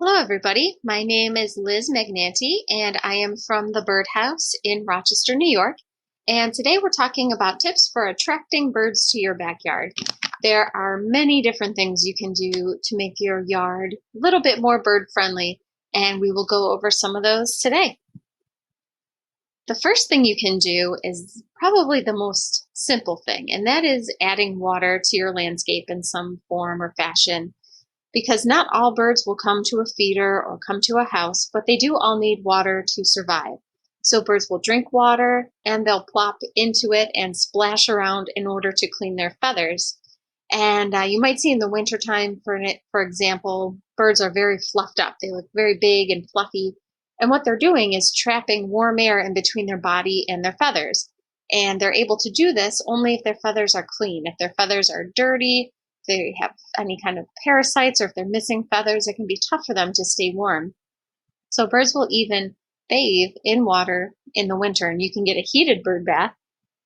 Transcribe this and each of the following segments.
Hello, everybody. My name is Liz Magnanti, and I am from the Birdhouse in Rochester, New York. And today we're talking about tips for attracting birds to your backyard. There are many different things you can do to make your yard a little bit more bird friendly, and we will go over some of those today. The first thing you can do is probably the most simple thing, and that is adding water to your landscape in some form or fashion. Because not all birds will come to a feeder or come to a house, but they do all need water to survive. So birds will drink water and they'll plop into it and splash around in order to clean their feathers. And you might see in the wintertime, for example, birds are very fluffed up. They look very big and fluffy. And what they're doing is trapping warm air in between their body and their feathers. And they're able to do this only if their feathers are clean. If their feathers are dirty, they have any kind of parasites, or if they're missing feathers, it can be tough for them to stay warm. So birds will even bathe in water in the winter, and you can get a heated bird bath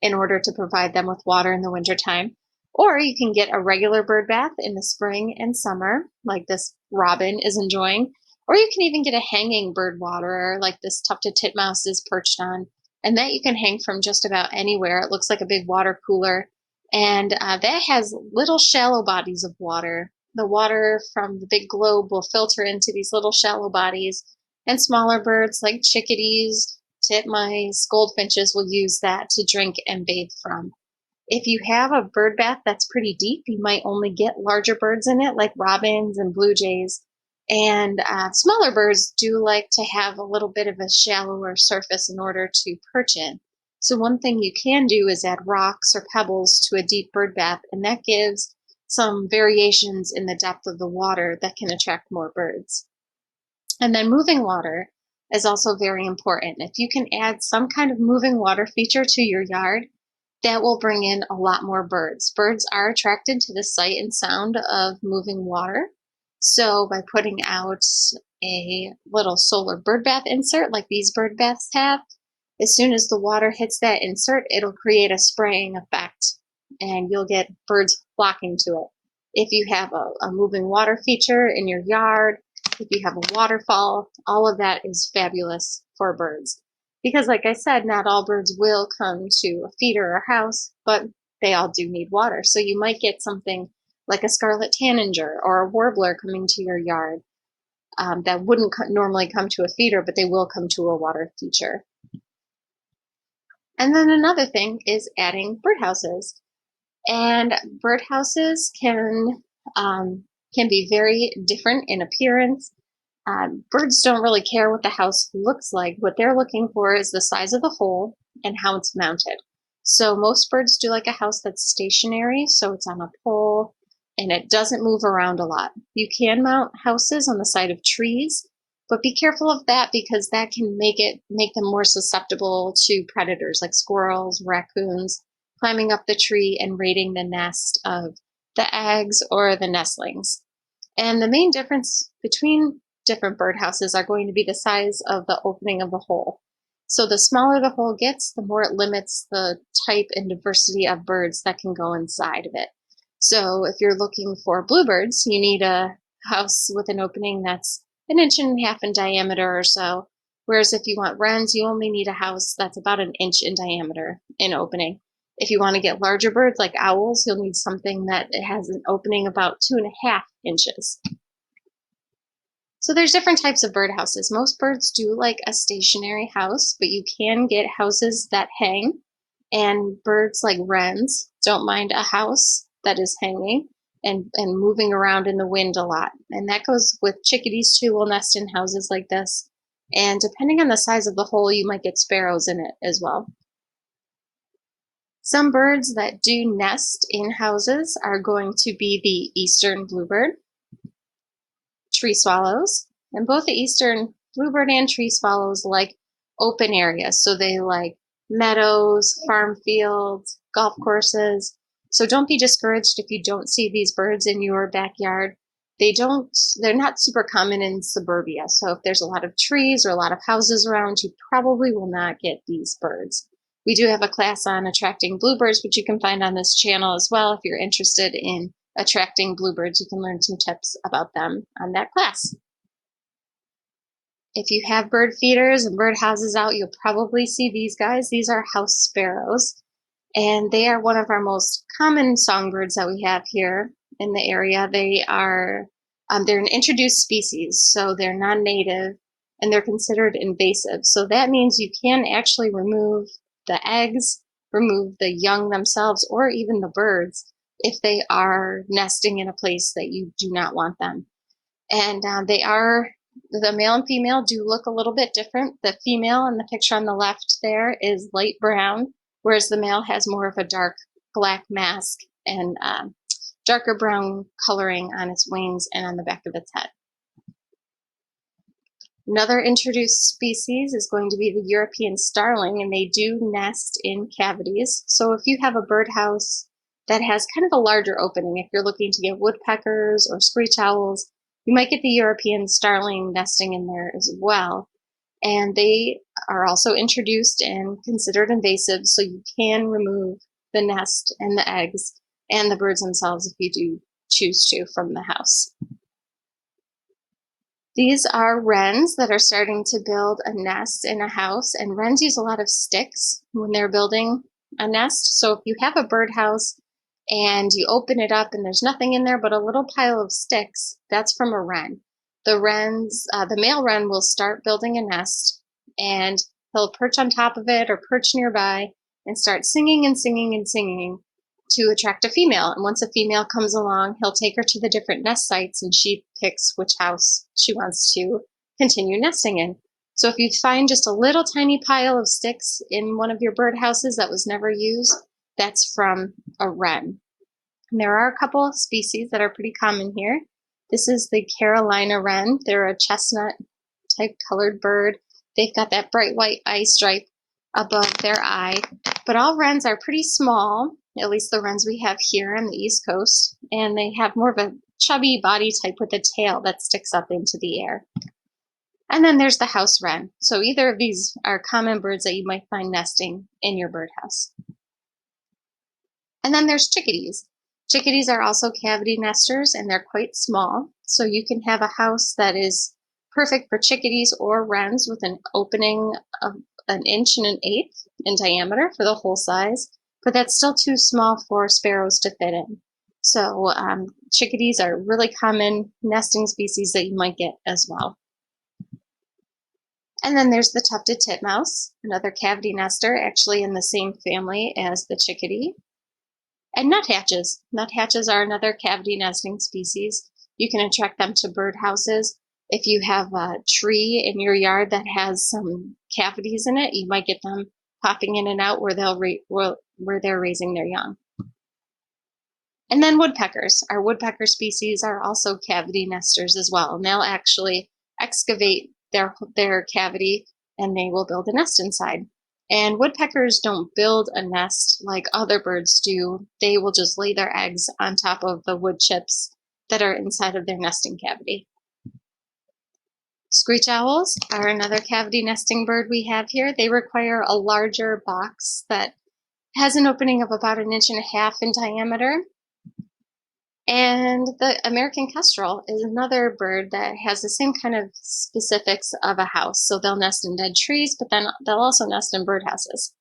in order to provide them with water in the wintertime. Or you can get a regular bird bath in the spring and summer, like this robin is enjoying. Or you can even get a hanging bird waterer, like this tufted titmouse is perched on, and that you can hang from just about anywhere. It looks like a big water cooler, and that has little shallow bodies of water. The water from the big globe will filter into these little shallow bodies, and smaller birds like chickadees, titmice, goldfinches will use that to drink and bathe from. If you have a bird bath that's pretty deep, you might only get larger birds in it, like robins and blue jays. And smaller birds do like to have a little bit of a shallower surface in order to perch in. So one thing you can do is add rocks or pebbles to a deep bird bath, and that gives some variations in the depth of the water that can attract more birds. And then moving water is also very important. If you can add some kind of moving water feature to your yard, that will bring in a lot more birds. Birds are attracted to the sight and sound of moving water. So by putting out a little solar bird bath insert like these bird baths have, as soon as the water hits that insert, it'll create a spraying effect and you'll get birds flocking to it. If you have a moving water feature in your yard, if you have a waterfall, all of that is fabulous for birds. Because like I said, not all birds will come to a feeder or house, but they all do need water. So you might get something like a scarlet tanager or a warbler coming to your yard that wouldn't normally come to a feeder, but they will come to a water feature. And then another thing is adding birdhouses. And birdhouses can be very different in appearance. Birds don't really care what the house looks like. What they're looking for is the size of the hole and how it's mounted. So most birds do like a house that's stationary, so it's on a pole and it doesn't move around a lot. You can mount houses on the side of trees, but be careful of that because that can make them more susceptible to predators like squirrels, raccoons, climbing up the tree and raiding the nest of the eggs or the nestlings. And the main difference between different birdhouses are going to be the size of the opening of the hole. So the smaller the hole gets, the more it limits the type and diversity of birds that can go inside of it. So if you're looking for bluebirds, you need a house with an opening that's 1.5 inches in diameter or so. Whereas if you want wrens, you only need a house that's about 1 inch in diameter in opening. If you want to get larger birds like owls, you'll need something that has an opening about 2.5 inches. So there's different types of birdhouses. Most birds do like a stationary house, but you can get houses that hang. And birds like wrens don't mind a house that is hanging and moving around in the wind a lot. And that goes with chickadees too, will nest in houses like this. And depending on the size of the hole, you might get sparrows in it as well. Some birds that do nest in houses are going to be the eastern bluebird, tree swallows, and both the eastern bluebird and tree swallows like open areas. So they like meadows, farm fields, golf courses. So don't be discouraged if you don't see these birds in your backyard. They're not super common in suburbia. So if there's a lot of trees or a lot of houses around, you probably will not get these birds. We do have a class on attracting bluebirds, which you can find on this channel as well. If you're interested in attracting bluebirds, you can learn some tips about them on that class. If you have bird feeders and bird houses out, you'll probably see these guys. These are house sparrows, and they are one of our most common songbirds that we have here in the area. They're an introduced species, so they're non-native, and they're considered invasive. So that means you can actually remove the eggs, remove the young themselves, or even the birds if they are nesting in a place that you do not want them. And the male and female do look a little bit different. The female in the picture on the left there is light brown, whereas the male has more of a dark black mask and darker brown coloring on its wings and on the back of its head. Another introduced species is going to be the European starling, and they do nest in cavities. So if you have a birdhouse that has kind of a larger opening, if you're looking to get woodpeckers or screech owls, you might get the European starling nesting in there as well. And they are also introduced and considered invasive, so you can remove the nest and the eggs and the birds themselves if you do choose to from the house. These are wrens that are starting to build a nest in a house, and wrens use a lot of sticks when they're building a nest. So if you have a birdhouse and you open it up and there's nothing in there but a little pile of sticks, that's from a wren. The male wren will start building a nest, and he'll perch on top of it or perch nearby and start singing and singing and singing to attract a female. And once a female comes along, he'll take her to the different nest sites, and she picks which house she wants to continue nesting in. So if you find just a little tiny pile of sticks in one of your birdhouses that was never used, that's from a wren. And there are a couple of species that are pretty common here. This is the Carolina wren. They're a chestnut type colored bird. They've got that bright white eye stripe above their eye. But all wrens are pretty small, at least the wrens we have here on the East Coast, and they have more of a chubby body type with a tail that sticks up into the air. And then there's the house wren. So either of these are common birds that you might find nesting in your birdhouse. And then there's chickadees. Chickadees are also cavity nesters, and they're quite small. So you can have a house that is perfect for chickadees or wrens with an opening of 1.1 1/8 in diameter for the whole size, but that's still too small for sparrows to fit in. So chickadees are really common nesting species that you might get as well. And then there's the tufted titmouse, another cavity nester, actually in the same family as the chickadee. And nuthatches. Nuthatches are another cavity nesting species. You can attract them to birdhouses. If you have a tree in your yard that has some cavities in it, you might get them popping in and out where they're raising their young. And then woodpeckers. Our woodpecker species are also cavity nesters as well. And they'll actually excavate their cavity and they will build a nest inside. And woodpeckers don't build a nest like other birds do. They will just lay their eggs on top of the wood chips that are inside of their nesting cavity. Screech owls are another cavity nesting bird we have here. They require a larger box that has an opening of about 1.5 inches in diameter. And the American kestrel is another bird that has the same kind of specifics of a house. So they'll nest in dead trees, but then they'll also nest in birdhouses.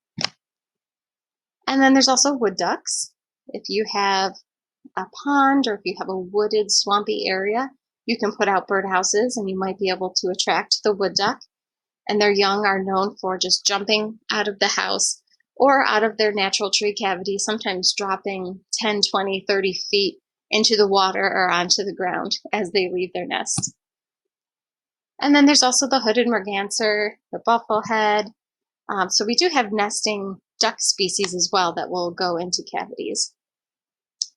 And then there's also wood ducks. If you have a pond or if you have a wooded, swampy area, you can put out birdhouses and you might be able to attract the wood duck. And their young are known for just jumping out of the house or out of their natural tree cavity, sometimes dropping 10, 20, 30 feet into the water or onto the ground as they leave their nest. And then there's also the hooded merganser, the bufflehead. So we do have nesting duck species as well that will go into cavities.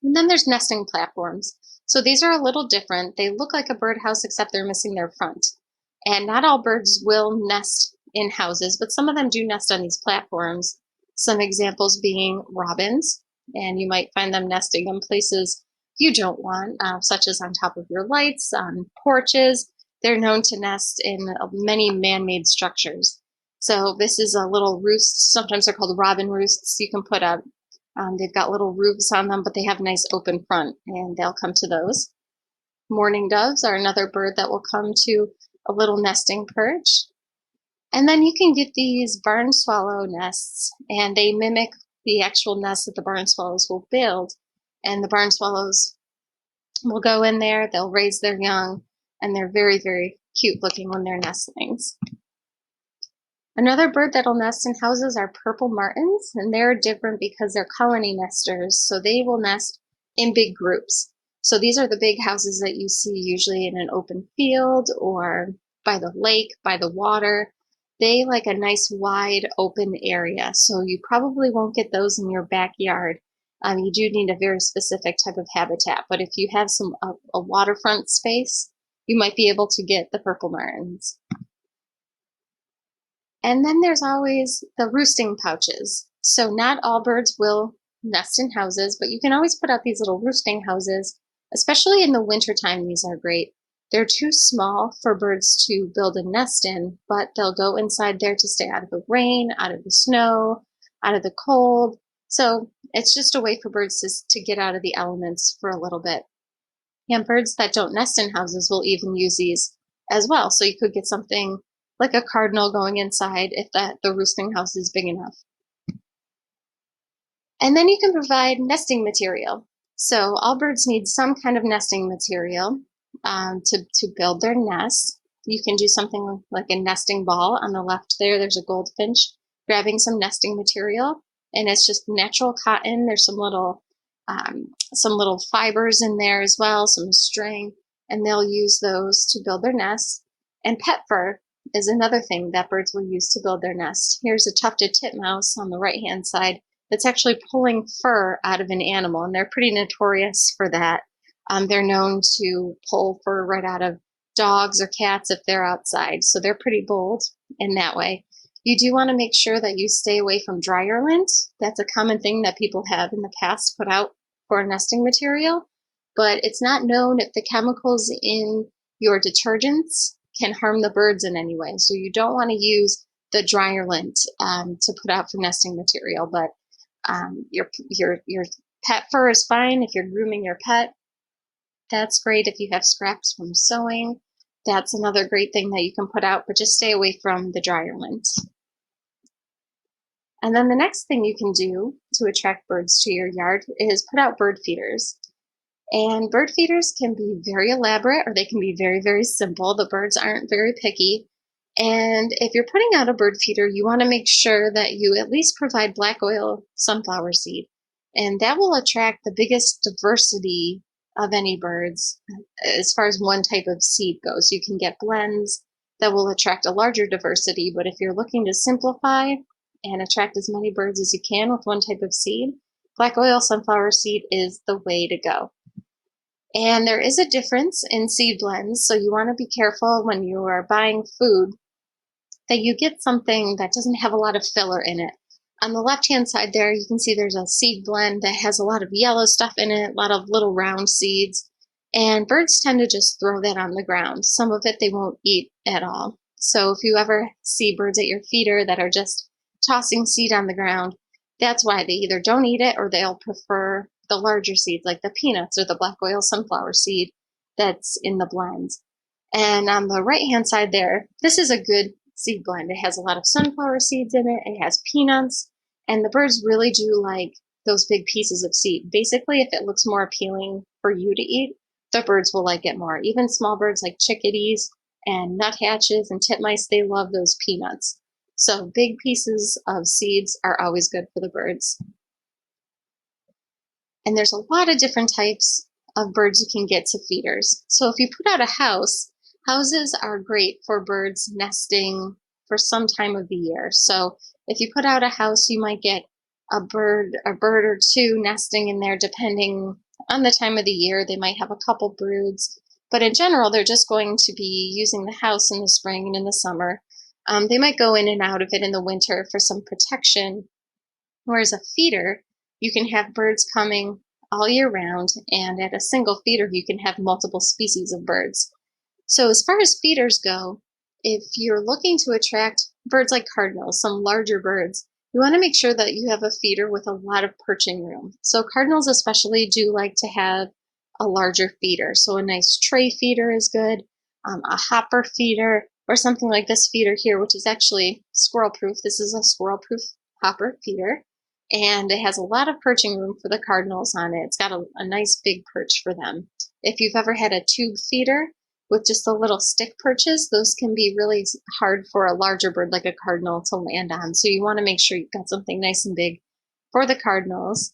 And then there's nesting platforms. So these are a little different. They look like a birdhouse except they're missing their front. And not all birds will nest in houses, but some of them do nest on these platforms. Some examples being robins, and you might find them nesting in places you don't want, such as on top of your lights, on porches. They're known to nest in many man-made structures. So this is a little roost. Sometimes they're called robin roosts you can put up. They've got little roofs on them, but they have a nice open front, and they'll come to those. Mourning doves are another bird that will come to a little nesting perch. And then you can get these barn swallow nests, and they mimic the actual nest that the barn swallows will build. And the barn swallows will go in there, they'll raise their young, and they're very, very cute looking when they're nestlings. Another bird that'll nest in houses are purple martins, and they're different because they're colony nesters, so they will nest in big groups. So these are the big houses that you see usually in an open field or by the lake, by the water. They like a nice wide open area, so you probably won't get those in your backyard. You do need a very specific type of habitat, but if you have a waterfront space, you might be able to get the purple martins. And then there's always the roosting pouches. So not all birds will nest in houses, but you can always put out these little roosting houses, especially in the wintertime. These are great. They're too small for birds to build a nest in, but they'll go inside there to stay out of the rain, out of the snow, out of the cold. So it's just a way for birds to get out of the elements for a little bit. And birds that don't nest in houses will even use these as well. So you could get something like a cardinal going inside if the roosting house is big enough. And then you can provide nesting material. So all birds need some kind of nesting material to build their nest. You can do something like a nesting ball. On the left there's a goldfinch grabbing some nesting material, and it's just natural cotton. There's some little fibers in there as well, some string, and they'll use those to build their nest. And pet fur is another thing that birds will use to build their nest. Here's a tufted titmouse on the right-hand side that's actually pulling fur out of an animal, and they're pretty notorious for that. They're known to pull fur right out of dogs or cats if they're outside, so they're pretty bold in that way. You do want to make sure that you stay away from dryer lint. That's a common thing that people have in the past put out for nesting material, but it's not known if the chemicals in your detergents can harm the birds in any way. So you don't want to use the dryer lint to put out for nesting material, but your pet fur is fine if you're grooming your pet. That's great if you have scraps from sewing. That's another great thing that you can put out, but just stay away from the dryer lint. And then the next thing you can do to attract birds to your yard is put out bird feeders. And bird feeders can be very elaborate or they can be very, very simple. The birds aren't very picky. And if you're putting out a bird feeder, you want to make sure that you at least provide black oil sunflower seed. And that will attract the biggest diversity of any birds as far as one type of seed goes. You can get blends that will attract a larger diversity, but if you're looking to simplify and attract as many birds as you can with one type of seed, black oil sunflower seed is the way to go. And there is a difference in seed blends, so you want to be careful when you are buying food that you get something that doesn't have a lot of filler in it. On the left-hand side there, you can see there's a seed blend that has a lot of yellow stuff in it, a lot of little round seeds, and birds tend to just throw that on the ground. Some of it they won't eat at all. So if you ever see birds at your feeder that are just tossing seed on the ground, that's why they either don't eat it or they'll prefer the larger seeds like the peanuts or the black oil sunflower seed that's in the blend. And on the right-hand side there, this is a good seed blend. It has a lot of sunflower seeds in it. It has peanuts, and the birds really do like those big pieces of seed. Basically, if it looks more appealing for you to eat, the birds will like it more. Even small birds like chickadees and nuthatches and titmice, they love those peanuts. So big pieces of seeds are always good for the birds. And there's a lot of different types of birds you can get to feeders. So if you put out a house, houses are great for birds nesting for some time of the year. So if you put out a house, you might get a bird or two nesting in there depending on the time of the year. They might have a couple broods, but in general, they're just going to be using the house in the spring and in the summer. They might go in and out of it in the winter for some protection, whereas a feeder, you can have birds coming all year round, and at a single feeder, you can have multiple species of birds. So as far as feeders go, if you're looking to attract birds like cardinals, some larger birds, you want to make sure that you have a feeder with a lot of perching room. So cardinals especially do like to have a larger feeder. So a nice tray feeder is good. a hopper feeder, or something like this feeder here, which is actually squirrel proof. This is a squirrel proof hopper feeder, and it has a lot of perching room for the cardinals on it. It's got a nice big perch for them. If you've ever had a tube feeder with just the little stick perches, those can be really hard for a larger bird like a cardinal to land on. So you want to make sure you've got something nice and big for the cardinals.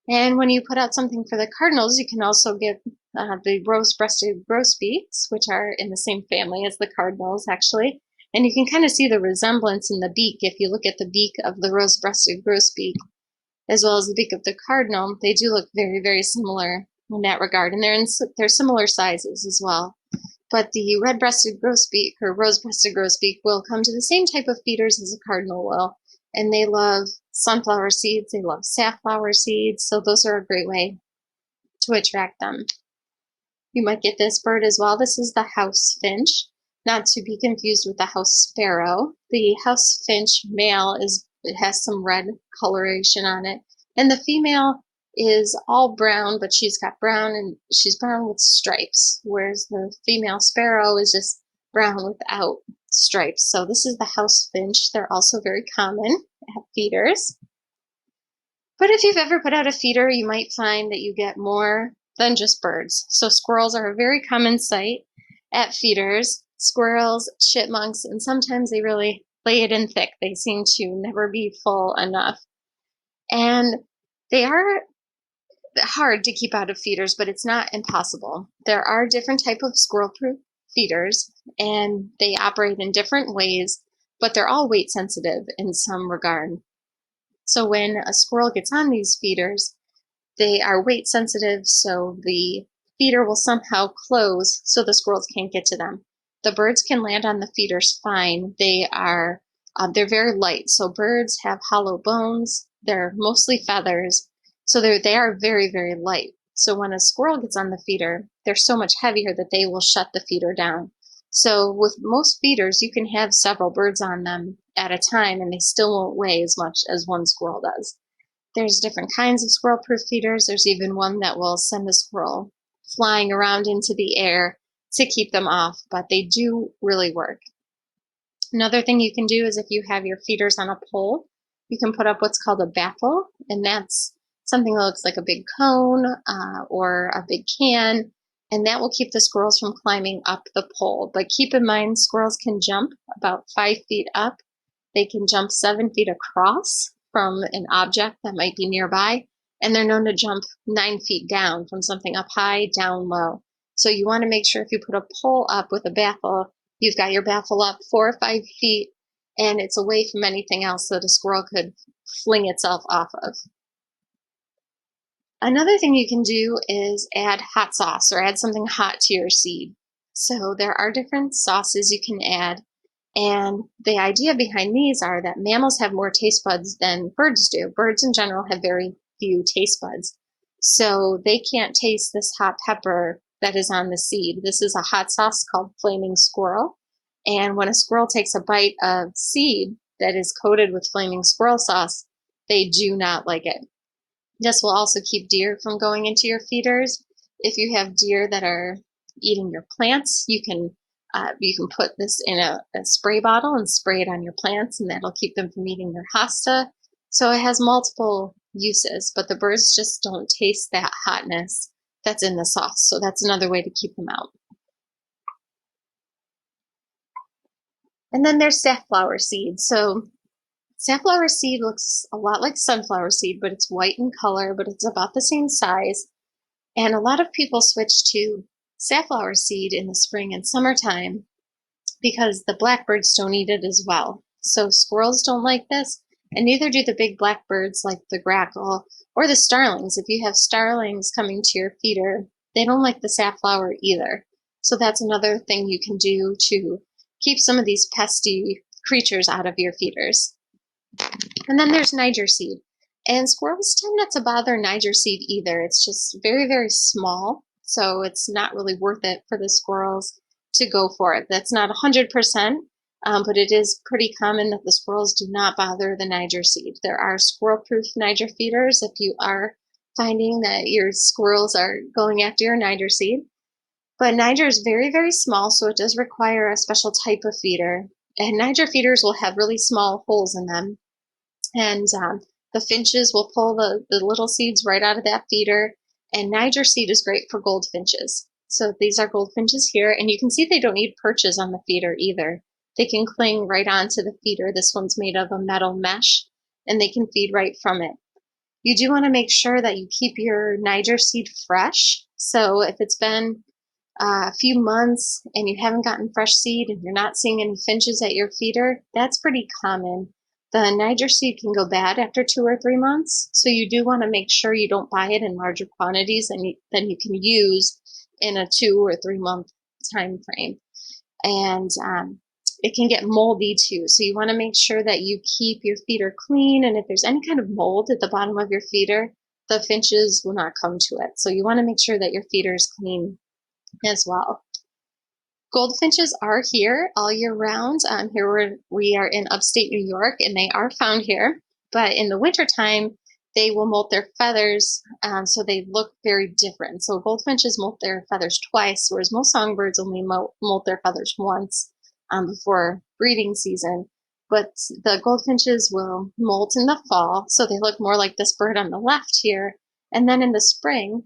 And when you put out something for the cardinals, you can also get the rose-breasted grosbeaks, which are in the same family as the cardinals, actually. And you can kind of see the resemblance in the beak. If you look at the beak of the rose-breasted grosbeak, as well as the beak of the cardinal, they do look very, very similar in that regard. And they're similar sizes as well. But the red-breasted grosbeak or rose-breasted grosbeak will come to the same type of feeders as a cardinal will. And they love sunflower seeds, they love safflower seeds, so those are a great way to attract them. You might get this bird as well. This is the house finch, not to be confused with the house sparrow. The house finch male it has some red coloration on it, and the female is all brown, but she's brown with stripes, whereas the female sparrow is just brown without stripes. So this is the house finch. They're also very common at feeders. But if you've ever put out a feeder, you might find that you get more than just birds. So squirrels are a very common sight at feeders. Squirrels, chipmunks, and sometimes they really lay it in thick. They seem to never be full enough. And they are hard to keep out of feeders, but it's not impossible. There are different type of squirrel-proof feeders, and they operate in different ways, but they're all weight sensitive in some regard. So when a squirrel gets on these feeders, they are weight sensitive, so the feeder will somehow close so the squirrels can't get to them. The birds can land on the feeders fine. They're very light. So birds have hollow bones. They're mostly feathers. So they are very, very light. So when a squirrel gets on the feeder, they're so much heavier that they will shut the feeder down. So with most feeders, you can have several birds on them at a time, and they still won't weigh as much as one squirrel does. There's different kinds of squirrel-proof feeders. There's even one that will send the squirrel flying around into the air to keep them off, but they do really work. Another thing you can do is if you have your feeders on a pole, you can put up what's called a baffle, and that's something that looks like a big cone or a big can, and that will keep the squirrels from climbing up the pole. But keep in mind, squirrels can jump about 5 feet up. They can jump 7 feet across from an object that might be nearby, and they're known to jump 9 feet down from something up high, down low. So you want to make sure if you put a pole up with a baffle, you've got your baffle up 4 or 5 feet, and it's away from anything else that a squirrel could fling itself off of. Another thing you can do is add hot sauce or add something hot to your seed. So there are different sauces you can add, and the idea behind these are that mammals have more taste buds than birds do. Birds in general have very few taste buds. So they can't taste this hot pepper that is on the seed. This is a hot sauce called Flaming Squirrel. And when a squirrel takes a bite of seed that is coated with Flaming Squirrel sauce, they do not like it. This will also keep deer from going into your feeders. If you have deer that are eating your plants, you can put this in a spray bottle and spray it on your plants, and that'll keep them from eating your hosta. So it has multiple uses, but the birds just don't taste that hotness that's in the sauce. So that's another way to keep them out. And then there's safflower seed. So safflower seed looks a lot like sunflower seed, but it's white in color, but it's about the same size. And a lot of people switch to safflower seed in the spring and summertime because the blackbirds don't eat it as well. So squirrels don't like this, and neither do the big blackbirds like the grackle or the starlings. If you have starlings coming to your feeder, they don't like the safflower either. So that's another thing you can do to keep some of these pesky creatures out of your feeders. And then there's Niger seed. And squirrels tend not to bother Niger seed either. It's just very, very small, so it's not really worth it for the squirrels to go for it. That's not 100%, but it is pretty common that the squirrels do not bother the Niger seed. There are squirrel-proof Niger feeders if you are finding that your squirrels are going after your Niger seed. But Niger is very, very small, so it does require a special type of feeder. And Niger feeders will have really small holes in them. And the finches will pull the little seeds right out of that feeder. And Niger seed is great for goldfinches. So these are goldfinches here, and you can see they don't need perches on the feeder either. They can cling right onto the feeder. This one's made of a metal mesh, and they can feed right from it. You do want to make sure that you keep your Niger seed fresh. So if it's been a few months and you haven't gotten fresh seed and you're not seeing any finches at your feeder, that's pretty common. The Niger seed can go bad after 2 or 3 months, so you do want to make sure you don't buy it in larger quantities than you can use in a 2 or 3 month time frame. And it can get moldy too, so you want to make sure that you keep your feeder clean, and if there's any kind of mold at the bottom of your feeder, the finches will not come to it. So you want to make sure that your feeder is clean as well. Goldfinches are here all year round. Here we are in upstate New York, and they are found here. But in the wintertime, they will molt their feathers, so they look very different. So goldfinches molt their feathers twice, whereas most songbirds only molt their feathers once before breeding season. But the goldfinches will molt in the fall, so they look more like this bird on the left here. And then in the spring,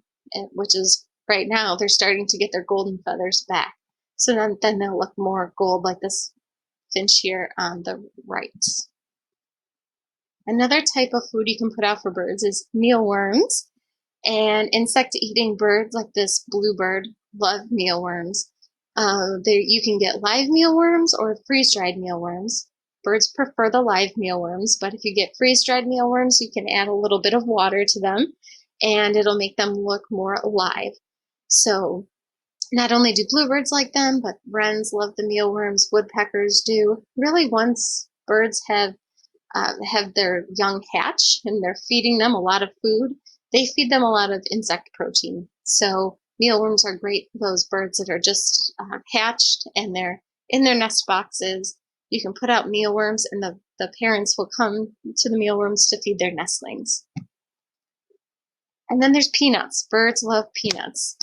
which is right now, they're starting to get their golden feathers back. So then they'll look more gold like this finch here on the right. Another type of food you can put out for birds is mealworms. And insect-eating birds like this bluebird love mealworms. You can get live mealworms or freeze-dried mealworms. Birds prefer the live mealworms, but if you get freeze-dried mealworms, you can add a little bit of water to them, and it'll make them look more alive. So not only do bluebirds like them, but wrens love the mealworms, woodpeckers do. Really, once birds have their young hatch and they're feeding them a lot of food, they feed them a lot of insect protein. So mealworms are great for those birds that are just hatched and they're in their nest boxes. You can put out mealworms, and the parents will come to the mealworms to feed their nestlings. And then there's peanuts. Birds love peanuts.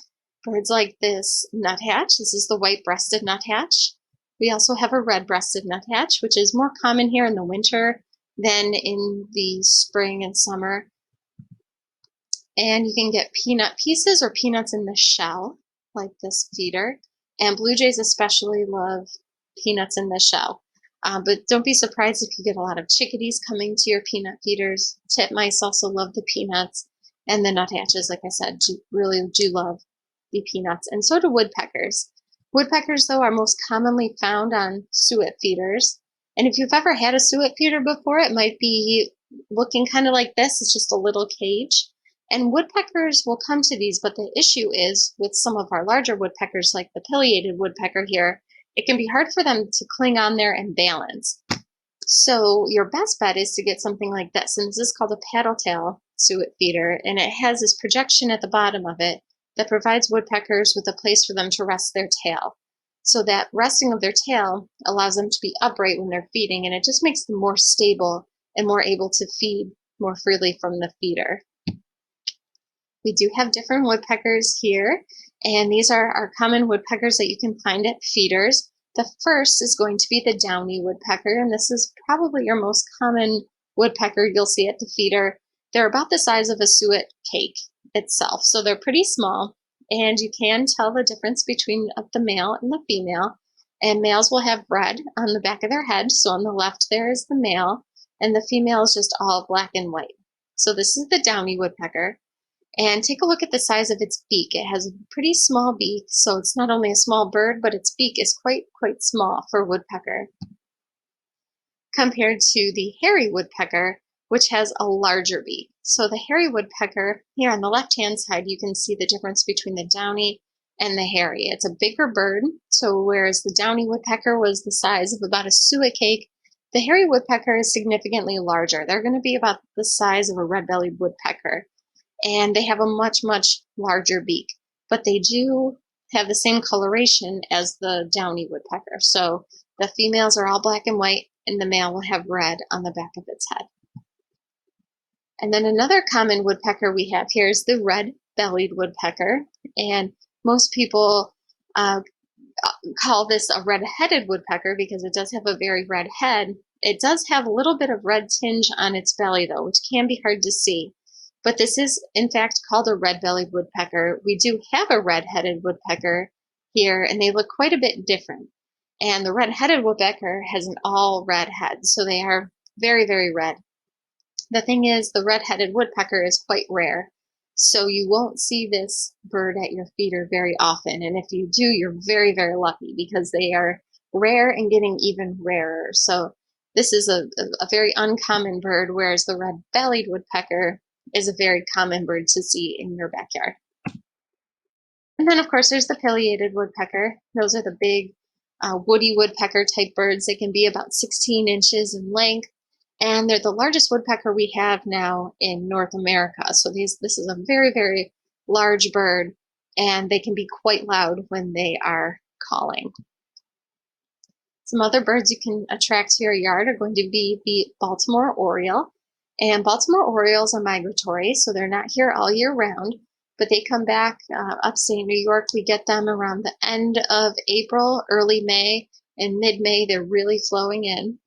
Birds like this nuthatch. This is the white-breasted nuthatch. We also have a red-breasted nuthatch, which is more common here in the winter than in the spring and summer. And you can get peanut pieces or peanuts in the shell, like this feeder. And blue jays especially love peanuts in the shell. But don't be surprised if you get a lot of chickadees coming to your peanut feeders. Titmice also love the peanuts. And the nuthatches, like I said, really do love the peanuts. And so do woodpeckers. Woodpeckers, though, are most commonly found on suet feeders. And if you've ever had a suet feeder before, it might be looking kind of like this. It's just a little cage. And woodpeckers will come to these, but the issue is with some of our larger woodpeckers, like the pileated woodpecker here, it can be hard for them to cling on there and balance. So your best bet is to get something like this, and this is called a paddle tail suet feeder, and it has this projection at the bottom of it that provides woodpeckers with a place for them to rest their tail. So that resting of their tail allows them to be upright when they're feeding, and it just makes them more stable and more able to feed more freely from the feeder. We do have different woodpeckers here, and these are our common woodpeckers that you can find at feeders. The first is going to be the downy woodpecker, and this is probably your most common woodpecker you'll see at the feeder. They're about the size of a suet cake itself, so they're pretty small, and you can tell the difference between the male and the female. And males will have red on the back of their head, so on the left there is the male, and the female is just all black and white. So this is the downy woodpecker. And take a look at the size of its beak. It has a pretty small beak, so it's not only a small bird, but its beak is quite small for a woodpecker, compared to the hairy woodpecker, which has a larger beak. So the hairy woodpecker, here on the left-hand side, you can see the difference between the downy and the hairy. It's a bigger bird, so whereas the downy woodpecker was the size of about a suet cake, the hairy woodpecker is significantly larger. They're going to be about the size of a red-bellied woodpecker. And they have a much larger beak, but they do have the same coloration as the downy woodpecker. So the females are all black and white, and the male will have red on the back of its head. And then another common woodpecker we have here is the red-bellied woodpecker, and most people uh, call this a red-headed woodpecker because it does have a very red head. It does have a little bit of red tinge on its belly though, which can be hard to see. But this is in fact called a red-bellied woodpecker. We do have a red-headed woodpecker here, and they look quite a bit different. And the red-headed woodpecker has an all red head, so they are very, very red. The thing is, the red-headed woodpecker is quite rare, so you won't see this bird at your feeder very often. And if you do, you're very, very lucky because they are rare and getting even rarer. So this is a very uncommon bird, whereas the red-bellied woodpecker is a very common bird to see in your backyard. And then, of course, there's the pileated woodpecker. Those are the big woody woodpecker type birds. They can be about 16 inches in length, and they're the largest woodpecker we have now in North America. So this is a very, very large bird, and they can be quite loud when they are calling. Some other birds you can attract to your yard are going to be the Baltimore oriole. And Baltimore orioles are migratory, so they're not here all year round, but they come back upstate New York. We get them around the end of April, early May, and mid-May they're really flowing in.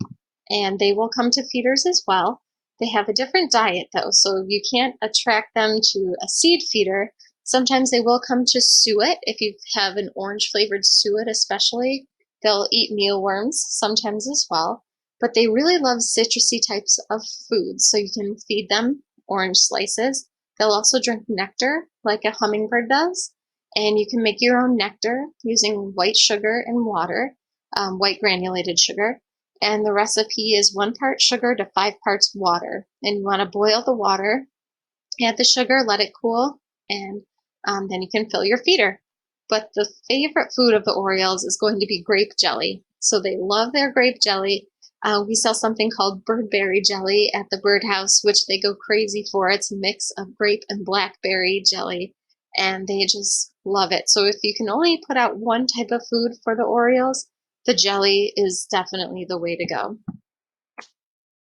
And they will come to feeders as well. They have a different diet though, so you can't attract them to a seed feeder. Sometimes they will come to suet, if you have an orange flavored suet especially. They'll eat mealworms sometimes as well, but they really love citrusy types of foods, so you can feed them orange slices. They'll also drink nectar like a hummingbird does, and you can make your own nectar using white sugar and water, white granulated sugar. And the recipe is 1 part sugar to 5 parts water. And you want to boil the water, add the sugar, let it cool, and then you can fill your feeder. But the favorite food of the orioles is going to be grape jelly. So they love their grape jelly. We sell something called birdberry jelly at the birdhouse, which they go crazy for. It's a mix of grape and blackberry jelly, and they just love it. So if you can only put out one type of food for the orioles, the jelly is definitely the way to go.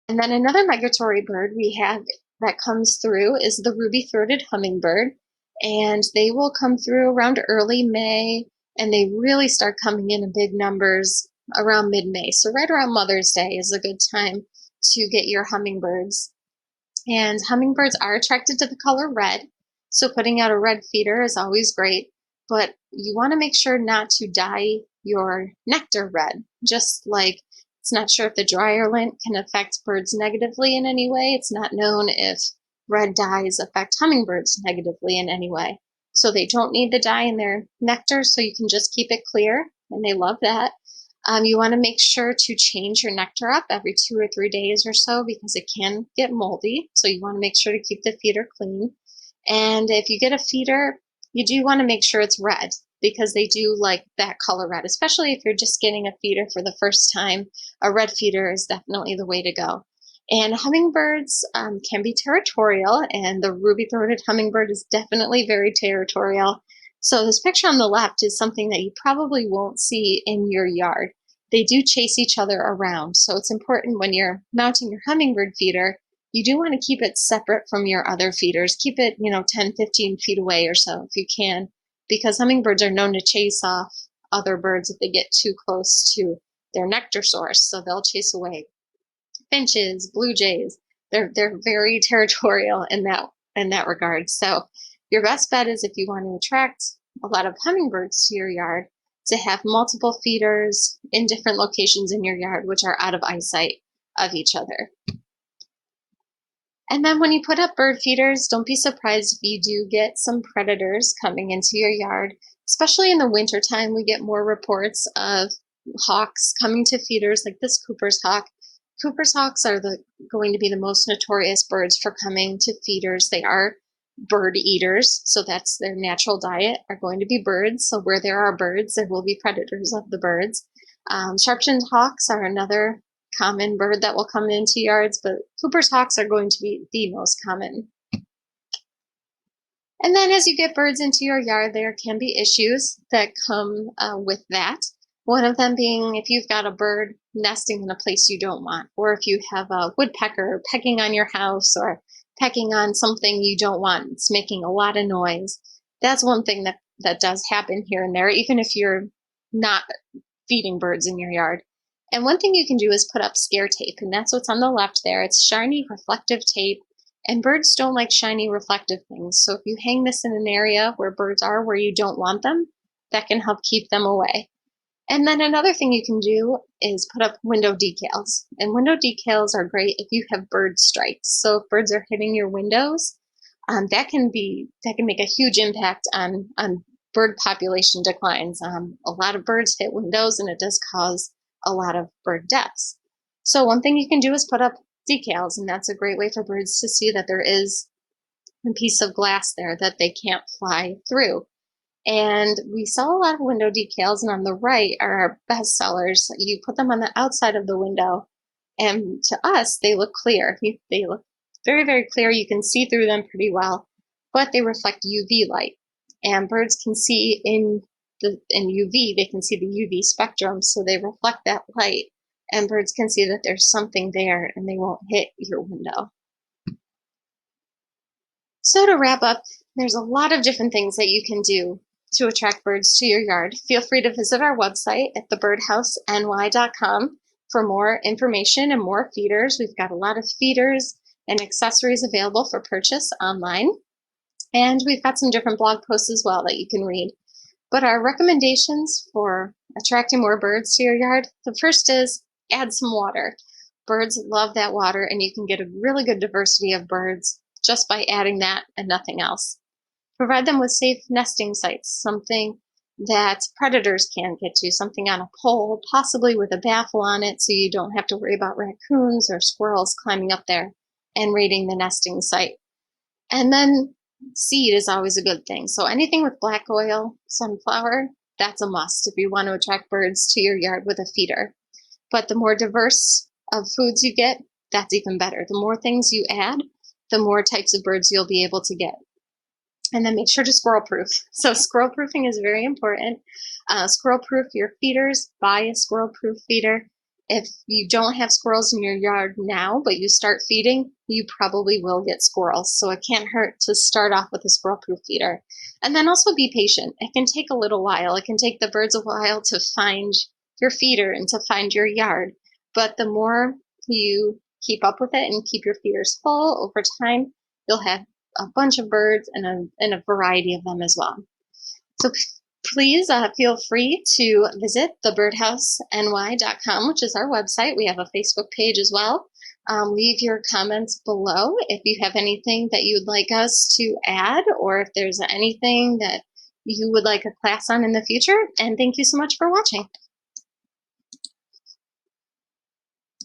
And then another migratory bird we have that comes through is the ruby-throated hummingbird. And they will come through around early May, and they really start coming in big numbers around mid-May. So right around Mother's Day is a good time to get your hummingbirds. And hummingbirds are attracted to the color red, so putting out a red feeder is always great, but you want to make sure not to dye your nectar red. Just like it's not sure if the dryer lint can affect birds negatively in any way, it's not known if red dyes affect hummingbirds negatively in any way. So they don't need the dye in their nectar, so you can just keep it clear, and they love that. You want to make sure to change your nectar up every 2 or 3 days or so because it can get moldy. So you want to make sure to keep the feeder clean. And if you get a feeder, you do want to make sure it's red because they do like that color red, especially if you're just getting a feeder for the first time. A red feeder is definitely the way to go. And hummingbirds can be territorial, and the ruby-throated hummingbird is definitely very territorial. So this picture on the left is something that you probably won't see in your yard. They do chase each other around, so it's important when you're mounting your hummingbird feeder, you do want to keep it separate from your other feeders. Keep it, 10, 15 feet away or so if you can, because hummingbirds are known to chase off other birds if they get too close to their nectar source, so they'll chase away finches, blue jays. They're very territorial in that regard. So your best bet is if you want to attract a lot of hummingbirds to your yard, to have multiple feeders in different locations in your yard, which are out of eyesight of each other. And then when you put up bird feeders, don't be surprised if you do get some predators coming into your yard. Especially in the wintertime, we get more reports of hawks coming to feeders like this Cooper's hawk. Cooper's hawks are going to be the most notorious birds for coming to feeders. They are bird eaters, so that's their natural diet, are going to be birds. So where there are birds, there will be predators of the birds. Sharp-shinned hawks are another common bird that will come into yards, but Cooper's hawks are going to be the most common. And then as you get birds into your yard, there can be issues that come with that. One of them being if you've got a bird nesting in a place you don't want, or if you have a woodpecker pecking on your house or pecking on something you don't want, it's making a lot of noise. That's one thing that that does happen here and there, even if you're not feeding birds in your yard. And one thing you can do is put up scare tape, and that's what's on the left there. It's shiny reflective tape, and birds don't like shiny reflective things. So if you hang this in an area where birds are where you don't want them, that can help keep them away. And then another thing you can do is put up window decals. And window decals are great if you have bird strikes. So if birds are hitting your windows, that can make a huge impact on bird population declines. A lot of birds hit windows, and it does cause a lot of bird deaths. So one thing you can do is put up decals, and that's a great way for birds to see that there is a piece of glass there that they can't fly through. And we sell a lot of window decals, and on the right are our best sellers. You put them on the outside of the window, and to us, they look clear. They look very, very clear. You can see through them pretty well, but they reflect UV light. And birds can see in UV, they can see the UV spectrum, so they reflect that light, and birds can see that there's something there, and they won't hit your window. So to wrap up, there's a lot of different things that you can do to attract birds to your yard. Feel free to visit our website at thebirdhouseny.com for more information and more feeders. We've got a lot of feeders and accessories available for purchase online. And we've got some different blog posts as well that you can read. But our recommendations for attracting more birds to your yard, the first is add some water. Birds love that water, and you can get a really good diversity of birds just by adding that and nothing else. Provide them with safe nesting sites, something that predators can't get to, something on a pole, possibly with a baffle on it, so you don't have to worry about raccoons or squirrels climbing up there and raiding the nesting site. And then seed is always a good thing. So anything with black oil, sunflower, that's a must if you want to attract birds to your yard with a feeder. But the more diverse of foods you get, that's even better. The more things you add, the more types of birds you'll be able to get. And then make sure to squirrel proof. So squirrel proofing is very important. Squirrel proof your feeders. Buy a squirrel proof feeder. If you don't have squirrels in your yard now, but you start feeding, you probably will get squirrels. So it can't hurt to start off with a squirrel proof feeder. And then also be patient. It can take a little while. It can take the birds a while to find your feeder and to find your yard. But the more you keep up with it and keep your feeders full over time, you'll have a bunch of birds and a variety of them as well. So please feel free to visit thebirdhouseny.com, which is our website. We have a Facebook page as well. Leave your comments below if you have anything that you'd like us to add, or if there's anything that you would like a class on in the future. And thank you so much for watching.